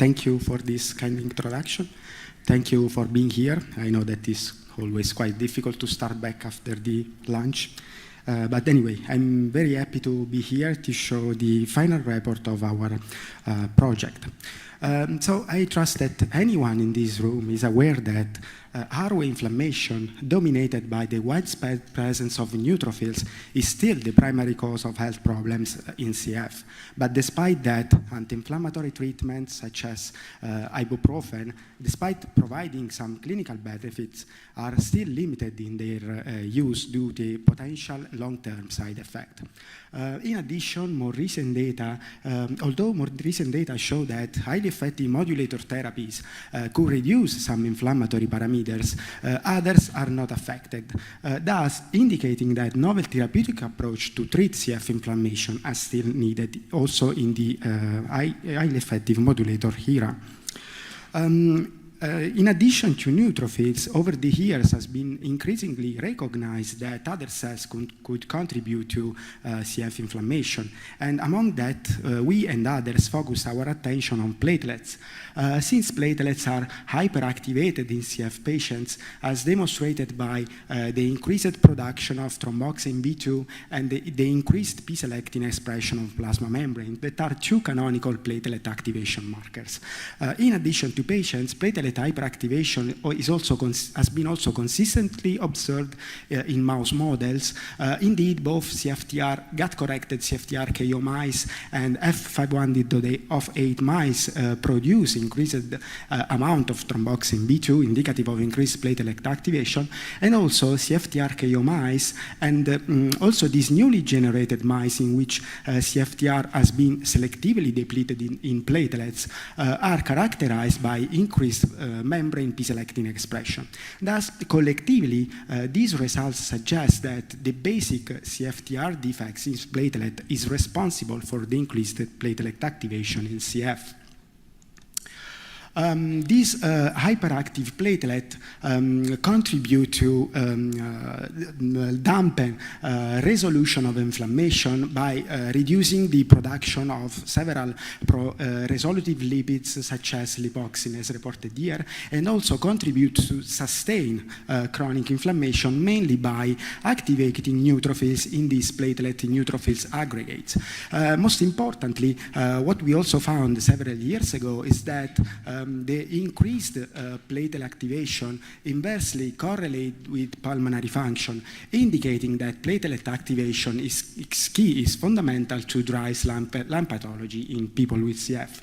Thank you for this kind introduction. Thank you for being here. I know that it's always quite difficult to start back after the lunch. But anyway, I'm very happy to be here to show the final report of our project. So I trust that anyone in this room is aware that airway inflammation, dominated by the widespread presence of neutrophils, is still the primary cause of health problems in CF. But despite that, anti-inflammatory treatments such as ibuprofen, despite providing some clinical benefits, are still limited in their use due to potential long-term side effects. In addition, although more recent data show that highly effective modulator therapies could reduce some inflammatory parameters, others are not affected, thus indicating that novel therapeutic approach to treat CF inflammation are still needed also in the highly effective modulator era. In addition to neutrophils, over the years has been increasingly recognized that other cells could contribute to CF inflammation. And among that, we and others focus our attention on platelets. Since platelets are hyperactivated in CF patients, as demonstrated by the increased production of thromboxane B2 and the increased P-selectin expression of plasma membrane, that are two canonical platelet activation markers. In addition to patients, platelet hyperactivation has been also consistently observed in mouse models. Indeed, both CFTR, gut-corrected CFTR-KO mice and F518 mice produce increased amount of thromboxane B2, indicative of increased platelet activation, and also CFTR-KO mice, and also these newly generated mice in which CFTR has been selectively depleted in platelets are characterized by increased membrane P-selectin expression. Thus, collectively, these results suggest that the basic CFTR defects in platelet is responsible for the increased platelet activation in CF. These hyperactive platelet contribute to dampen resolution of inflammation by reducing the production of several resolutive lipids such as lipoxin, as reported here, and also contribute to sustain chronic inflammation, mainly by activating neutrophils in these platelet neutrophils aggregates. Most importantly, what we also found several years ago is that the increased platelet activation inversely correlate with pulmonary function, indicating that platelet activation is fundamental to drive lung pathology in people with CF.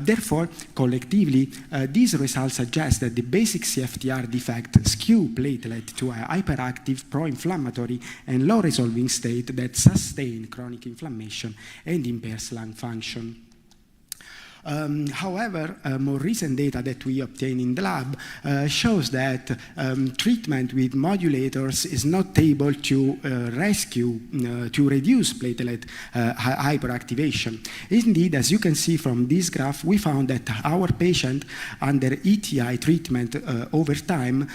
Therefore, collectively, these results suggest that the basic CFTR defect skew platelet to a hyperactive, pro-inflammatory, and low-resolving state that sustain chronic inflammation and impairs lung function. However, more recent data that we obtained in the lab shows that treatment with modulators is not able to reduce platelet hyperactivation. Indeed, as you can see from this graph, we found that our patient under ETI treatment over time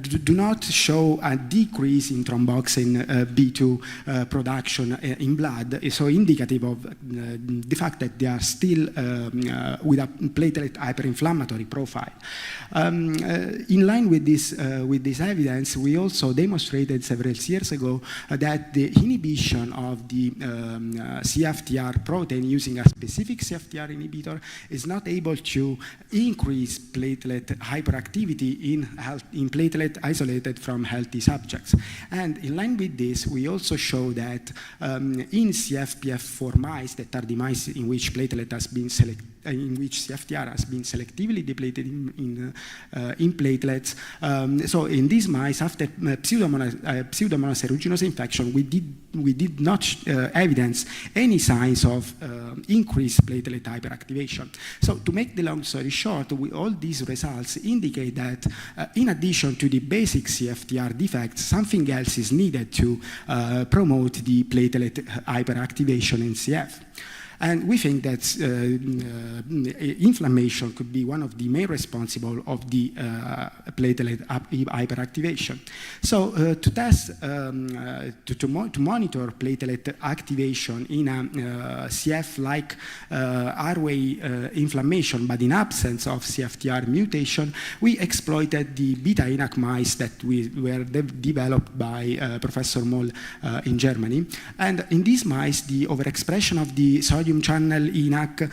do not show a decrease in thromboxane B2 production in blood, so indicative of the fact that they are still with a platelet hyperinflammatory profile. In line with this evidence, we also demonstrated several years ago that the inhibition of the CFTR protein using a specific CFTR inhibitor is not able to increase platelet hyperactivity in platelet isolated from healthy subjects. And in line with this, we also show that in CFPF4 mice, that are the mice in which platelet has been in which CFTR has been selectively depleted in platelets. So in these mice, after Pseudomonas aeruginosa infection, we did not evidence any signs of increased platelet hyperactivation. So to make the long story short, all these results indicate that in addition to the basic CFTR defects, something else is needed to promote the platelet hyperactivation in CF. And we think that inflammation could be one of the main responsible of the platelet hyperactivation. So to test, to monitor platelet activation in a CF-like airway inflammation, but in absence of CFTR mutation, we exploited the beta-ENaC mice that were developed by Professor Moll in Germany. And in these mice, the overexpression of the sodium channel ENaC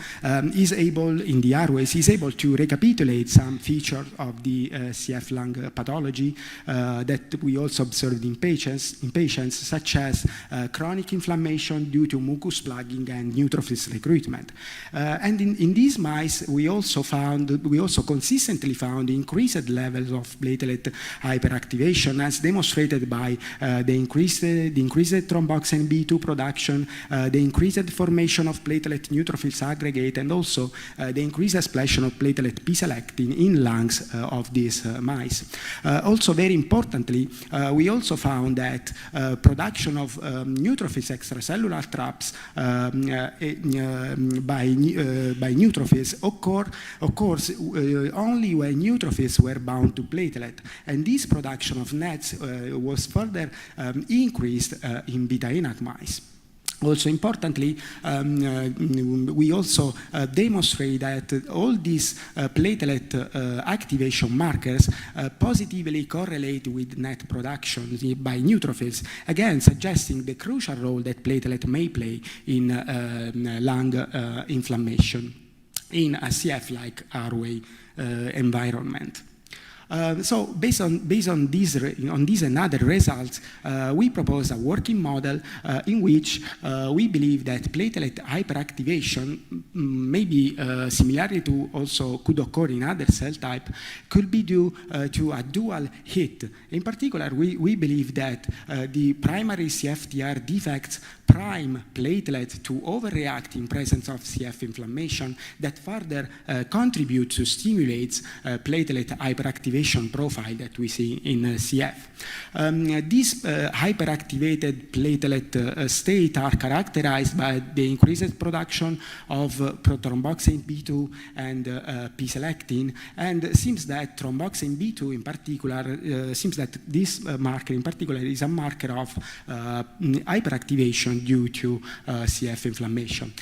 is able, in the airways, is able to recapitulate some features of the CF lung pathology that we also observed in patients such as chronic inflammation due to mucus plugging and neutrophils recruitment. And in these mice, we also consistently found increased levels of platelet hyperactivation, as demonstrated by the increased thromboxane B2 production, the increased formation of platelet neutrophils aggregate, and also the increased expression of platelet P-selectin in lungs of these mice. Also, very importantly, we also found that production of neutrophils extracellular traps by neutrophils occurs only when neutrophils were bound to platelet, and this production of NETs was further increased in beta-ENaC mice. Also importantly, we also demonstrate that all these platelet activation markers positively correlate with NET production by neutrophils, again suggesting the crucial role that platelet may play in lung inflammation in a CF-like airway environment. So based on these and other results, we propose a working model in which we believe that platelet hyperactivation, maybe similarly to also could occur in other cell type, could be due to a dual hit. In particular, we believe that the primary CFTR defects prime platelet to overreact in presence of CF inflammation that further contribute to stimulate platelet hyperactivation profile that we see in CF. These hyperactivated platelet state are characterized by the increased production of thromboxane B2 and P-selectin, and it seems that thromboxane B2 in particular, seems that this marker in particular is a marker of hyperactivation due to CF inflammation.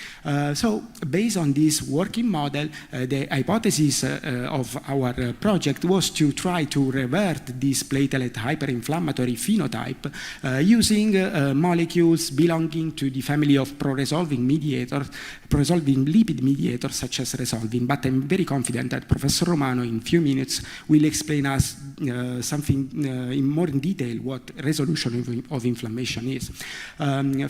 So based on this working model, the hypothesis of our project was to try to revert this platelet hyperinflammatory phenotype using molecules belonging to the family of pro-resolving lipid mediators such as resolvin. But I'm very confident that Professor Romano in a few minutes will explain us something more in detail what resolution of inflammation is.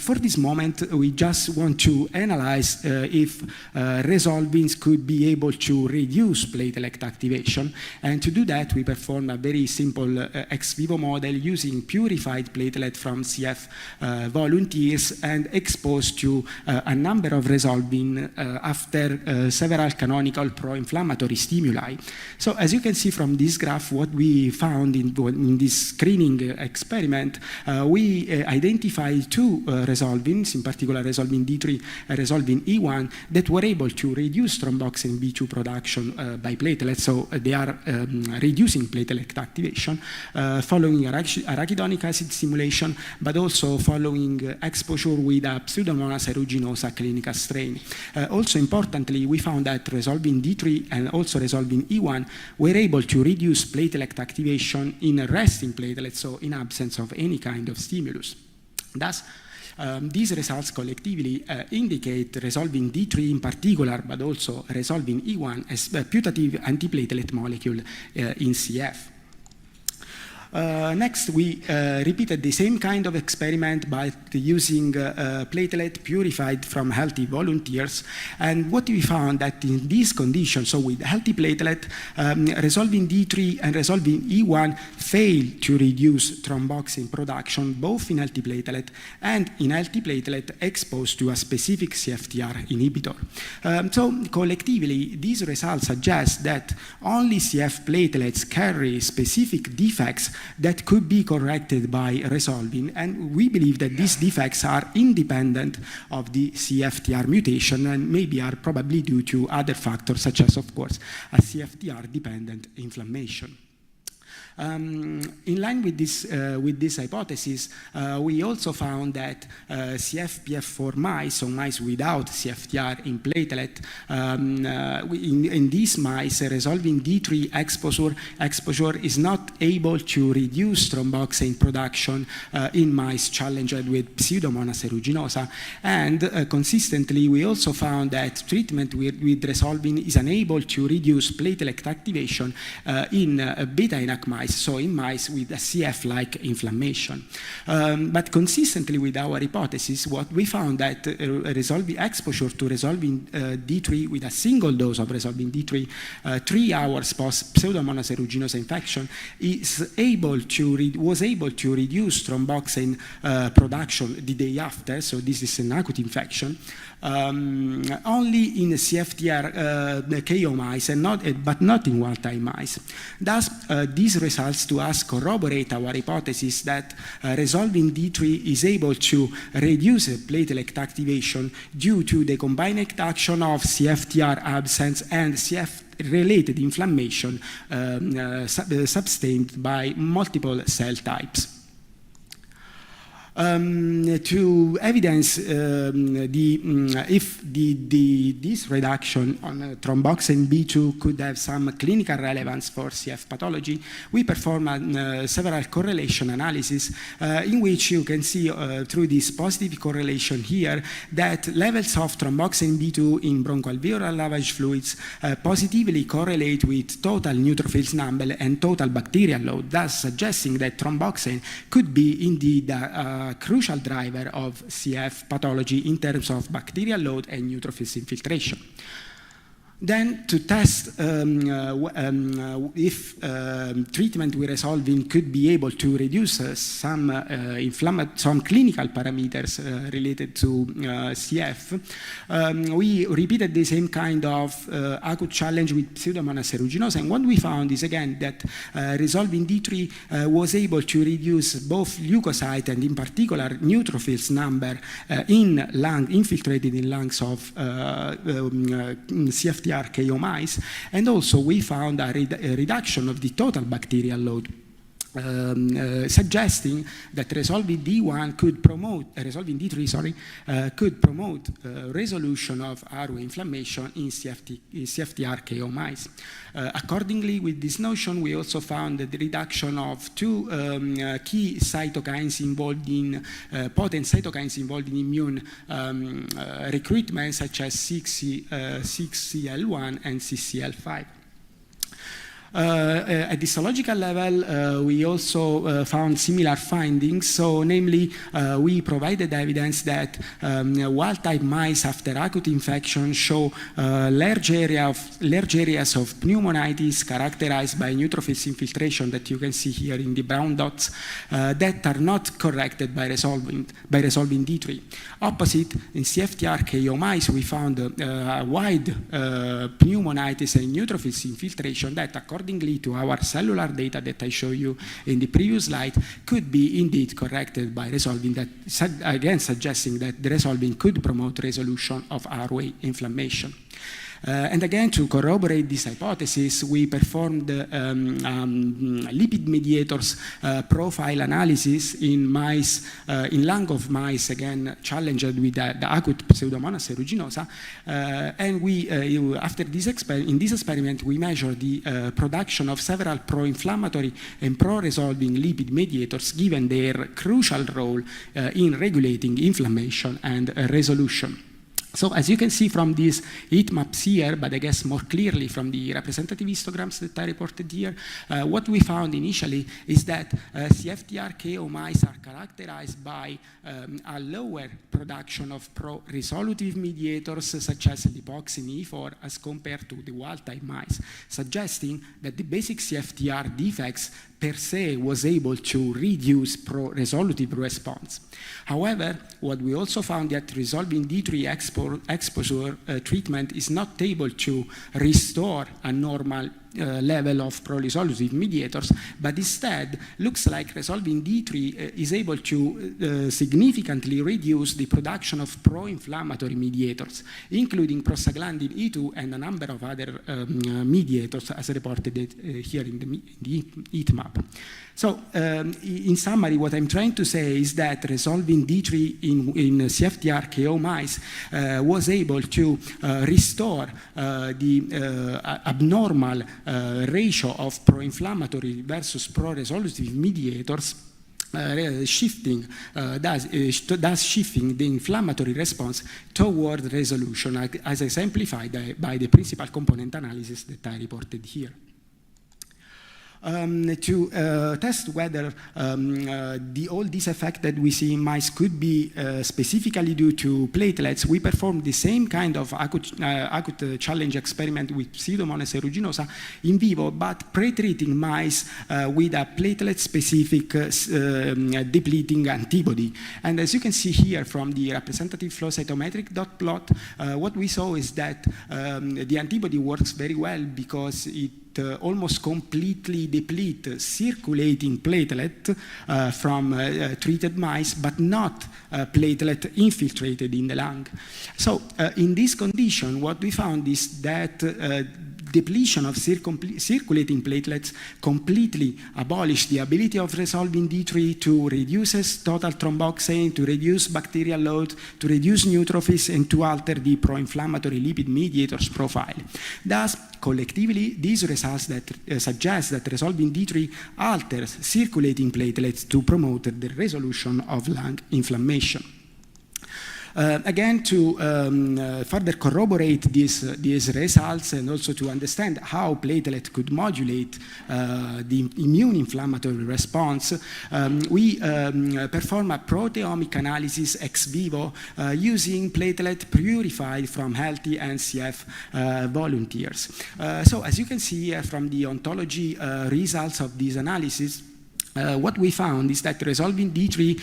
For this moment, we just want to analyze if resolvins could be able to reduce platelet activation, and to do that we perform a very simple ex vivo model using purified platelet from CF volunteers and exposed to a number of resolvin after several canonical pro-inflammatory stimuli. So as you can see from this graph, what we found in this screening experiment, we identified two resolvins, in particular resolvin D3 and resolvin E1, that were able to reduce thromboxane B2 production by platelets, so they are reducing platelet activation following arachidonic acid stimulation, but also following exposure with a Pseudomonas aeruginosa clinica strain. Also importantly, we found that resolvin D3 and also resolvin E1 were able to reduce platelet activation in resting platelets, so in absence of any kind of stimulus. Thus, these results collectively indicate resolvin D3 in particular, but also resolvin E1 as a putative antiplatelet molecule in CF. Next, we repeated the same kind of experiment by using platelet purified from healthy volunteers. And what we found that in these conditions, so with healthy platelet, resolvin D3 and resolvin E1 failed to reduce thromboxane production, both in healthy platelet and in healthy platelet exposed to a specific CFTR inhibitor. So collectively, these results suggest that only CF platelets carry specific defects that could be corrected by resolving, and we believe that these defects are independent of the CFTR mutation and maybe are probably due to other factors such as, of course, a CFTR-dependent inflammation. In line with this hypothesis, we also found that CFPF4 mice, so mice without CFTR in platelet, in these mice, resolving D3 exposure is not able to reduce thromboxane production in mice challenged with Pseudomonas aeruginosa. And consistently, we also found that treatment with resolving is unable to reduce platelet activation in beta-ENaC mice, so in mice with a CF-like inflammation. But consistently with our hypothesis, what we found that resolving exposure to resolving D3 with a single dose of resolving D3 3 hours post Pseudomonas aeruginosa infection was able to reduce thromboxane production the day after, so this is an acute infection, only in CFTR KO mice, but not in wild-type mice. Thus, these results to us corroborate our hypothesis that resolving D3 is able to reduce platelet activation due to the combined action of CFTR absence and CF-related inflammation sustained by multiple cell types. To evidence if this reduction on thromboxane B2 could have some clinical relevance for CF pathology, we performed several correlation analyses in which you can see through this positive correlation here that levels of thromboxane B2 in bronchoalveolar lavage fluids positively correlate with total neutrophils number and total bacterial load, thus suggesting that thromboxane could be indeed crucial driver of CF pathology in terms of bacterial load and neutrophils infiltration. Then to test if treatment with resolving could be able to reduce some clinical parameters related to CF, we repeated the same kind of acute challenge with Pseudomonas aeruginosa, and what we found is again that resolving D3 was able to reduce both leukocyte and in particular neutrophils number infiltrated in lungs of CFTR KO mice, and also we found a reduction of the total bacterial load, suggesting that resolving D3 could promote resolution of airway inflammation in CFTR KO mice. Accordingly, with this notion, we also found the reduction of two key cytokines involved in potent cytokines involved in immune recruitment, such as 6CL1 and CCL5. At the histological level, we also found similar findings. So, namely, we provided evidence that wild-type mice after acute infection show large areas of pneumonitis characterized by neutrophils infiltration that you can see here in the brown dots that are not corrected by resolving D3. Opposite, in CFTR KO mice, we found wide pneumonitis and neutrophils infiltration that, according to our cellular data that I showed you in the previous slide, could be indeed corrected by resolving, that again suggesting that the resolving could promote resolution of airway inflammation. And again, to corroborate this hypothesis, we performed lipid mediators profile analysis in mice, in lung of mice, again challenged with the acute Pseudomonas aeruginosa. And we, after this in this experiment, we measured the production of several pro-inflammatory and pro-resolving lipid mediators, given their crucial role in regulating inflammation and resolution. So as you can see from these heat maps here, but I guess more clearly from the representative histograms that I reported here, what we found initially is that CFTR KO mice are characterized by a lower production of pro-resolutive mediators such as lipoxin E4 as compared to the wild-type mice, suggesting that the basic CFTR defects per se was able to reduce pro-resolutive response. However, what we also found that resolving D3 exposure treatment is not able to restore a normal level of pro-resolutive mediators, but instead looks like resolving D3 is able to significantly reduce the production of pro-inflammatory mediators, including prostaglandin E2 and a number of other mediators, as reported here in the heat map. So, in summary, what I'm trying to say is that resolving D3 in CFTR-KO mice was able to restore the abnormal ratio of pro-inflammatory versus pro-resolutive mediators, shifting the inflammatory response toward resolution, as exemplified by the principal component analysis that I reported here. To test whether all this effect that we see in mice could be specifically due to platelets, we performed the same kind of acute challenge experiment with Pseudomonas aeruginosa in vivo, but pre-treating mice with a platelet-specific depleting antibody. And as you can see here from the representative flow cytometric dot plot, what we saw is that the antibody works very well because it almost completely deplete circulating platelet from treated mice, but not platelet infiltrated in the lung. So in this condition, what we found is that depletion of circulating platelets completely abolished the ability of resolving D3 to reduce total thromboxane, to reduce bacterial load, to reduce neutrophils, and to alter the pro-inflammatory lipid mediators profile. Thus, collectively, these results that suggest that resolving D3 alters circulating platelets to promote the resolution of lung inflammation. Again, to further corroborate these results and also to understand how platelet could modulate the immune inflammatory response, we perform a proteomic analysis ex vivo using platelet purified from healthy NCF volunteers. So as you can see from the ontology results of this analysis, what we found is that resolving D3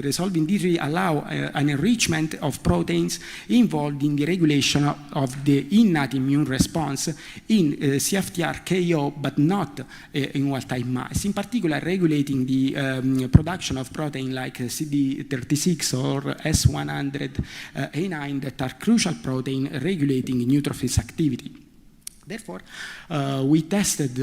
resolving D3 allow an enrichment of proteins involved in the regulation of the innate immune response in CFTR-KO, but not in wild-type mice. In particular, regulating the production of protein like CD36 or S100A9 that are crucial protein regulating neutrophils activity. Therefore, we tested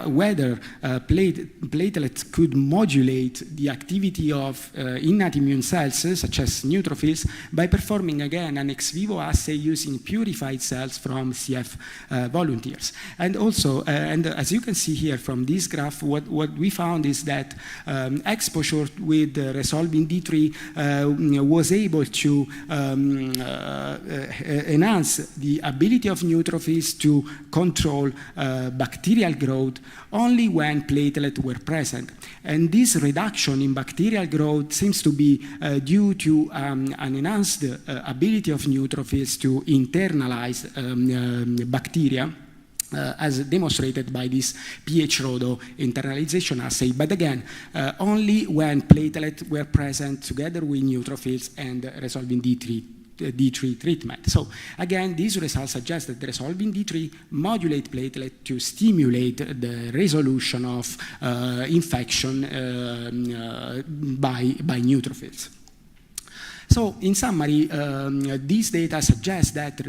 whether platelets could modulate the activity of innate immune cells, such as neutrophils, by performing again an ex vivo assay using purified cells from CF volunteers. And also, and as you can see here from this graph, what we found is that exposure with resolving D3 was able to enhance the ability of neutrophils to control bacterial growth only when platelets were present. And this reduction in bacterial growth seems to be due to an enhanced ability of neutrophils to internalize bacteria, as demonstrated by this pH-RODO internalization assay, but again, only when platelets were present together with neutrophils and resolving D3 treatment. So again, these results suggest that resolving D3 modulate platelet to stimulate the resolution of infection by neutrophils. So, in summary, these data suggest that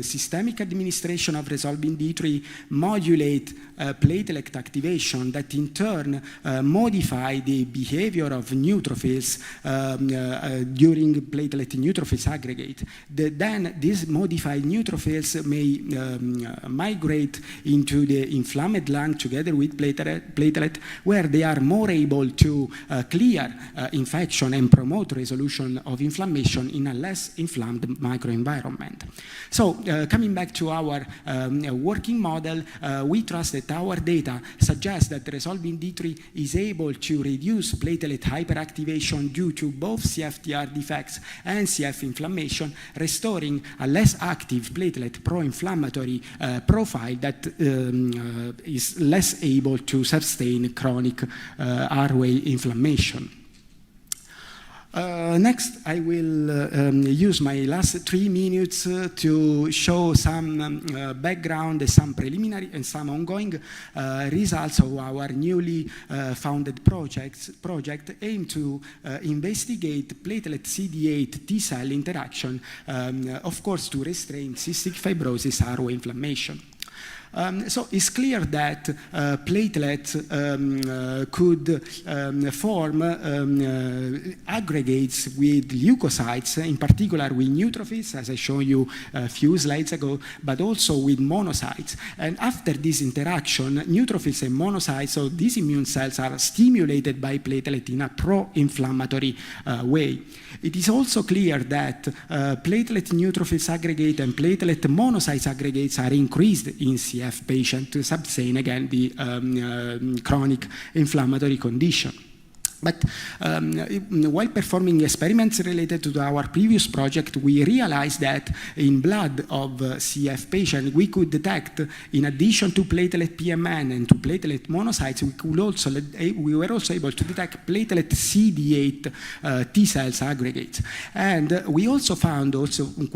systemic administration of resolving D3 modulate platelet activation that in turn modify the behavior of neutrophils during platelet-neutrophils aggregate. Then these modified neutrophils may migrate into the inflamed lung together with platelet, where they are more able to clear infection and promote resolution of inflammation in a less inflamed microenvironment. So coming back to our working model, we trust that our data suggests that resolving D3 is able to reduce platelet hyperactivation due to both CFTR defects and CF inflammation, restoring a less active platelet pro-inflammatory profile that is less able to sustain chronic airway inflammation. Next, I will use my last 3 minutes to show some background, some preliminary and some ongoing results of our newly founded project aimed to investigate platelet CD8 T-cell interaction, of course, to restrain cystic fibrosis RO inflammation. So it's clear that platelets could form aggregates with leukocytes, in particular with neutrophils, as I showed you a few slides ago, but also with monocytes. And after this interaction, neutrophils and monocytes, so these immune cells, are stimulated by platelet in a pro-inflammatory way. It is also clear that platelet neutrophils aggregate and platelet monocytes aggregates are increased in CF patient to sustain again the chronic inflammatory condition. But while performing experiments related to our previous project, we realized that in blood of CF patients, we could detect, in addition to platelet PMN and to platelet monocytes, we were also able to detect platelet CD8 T cells aggregates. And we also found,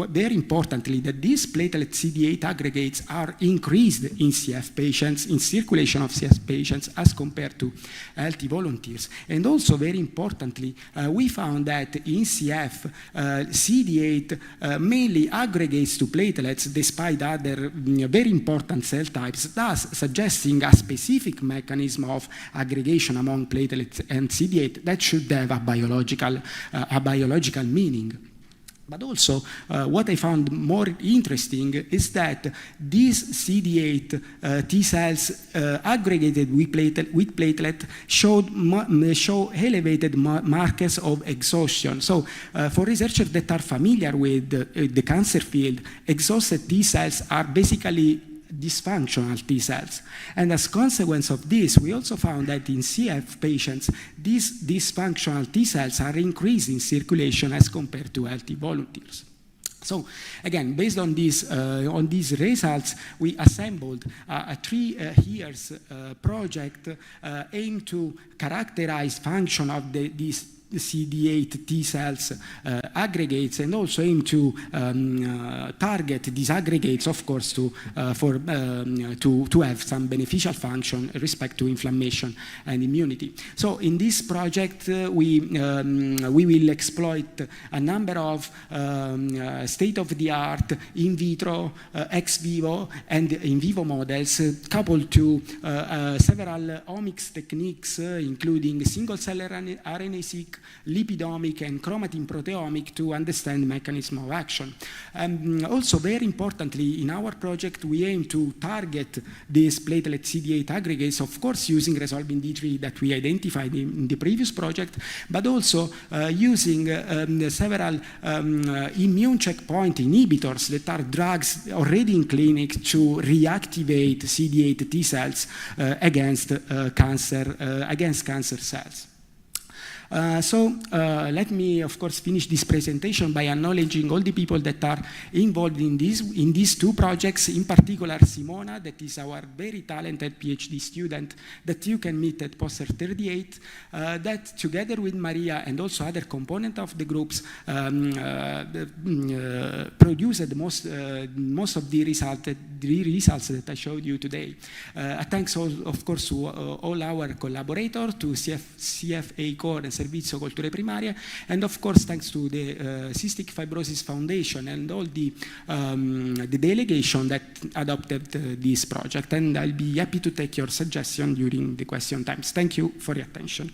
very importantly, that these platelet CD8 aggregates are increased in CF patients, in circulation of CF patients, as compared to healthy volunteers. And also, very importantly, we found that in CF, CD8 mainly aggregates to platelets despite other very important cell types, thus suggesting a specific mechanism of aggregation among platelets and CD8 that should have a biological meaning. But also, what I found more interesting is that these CD8 T cells aggregated with platelet show elevated markers of exhaustion. So for researchers that are familiar with the cancer field, exhausted T cells are basically dysfunctional T cells. And as a consequence of this, we also found that in CF patients, these dysfunctional T cells are increased in circulation as compared to healthy volunteers. So again, based on these results, we assembled a 3 years project aimed to characterize function of these CD8 T cells aggregates, and also aim to target these aggregates, of course, to have some beneficial function with respect to inflammation and immunity. So in this project, we will exploit a number of state-of-the-art in vitro, ex vivo, and in vivo models, coupled to several omics techniques, including single-cell RNA-seq, lipidomic, and chromatin proteomic, to understand mechanism of action. Also, very importantly, in our project, we aim to target these platelet CD8 aggregates, of course, using resolving D3 that we identified in the previous project, but also using several immune checkpoint inhibitors that are drugs already in clinic to reactivate CD8 T cells against cancer cells. Let me, of course, finish this presentation by acknowledging all the people that are involved in these 2 projects, in particular Simona, that is our very talented PhD student that you can meet at Poster 38, that together with Maria and also other components of the groups produced most of the results that I showed you today. Thanks, of course, to all our collaborators, to CFA Core and Servizio Culture Primarie, and of course thanks to the Cystic Fibrosis Foundation and all the delegation that adopted this project. And I'll be happy to take your suggestion during the question times. Thank you for your attention.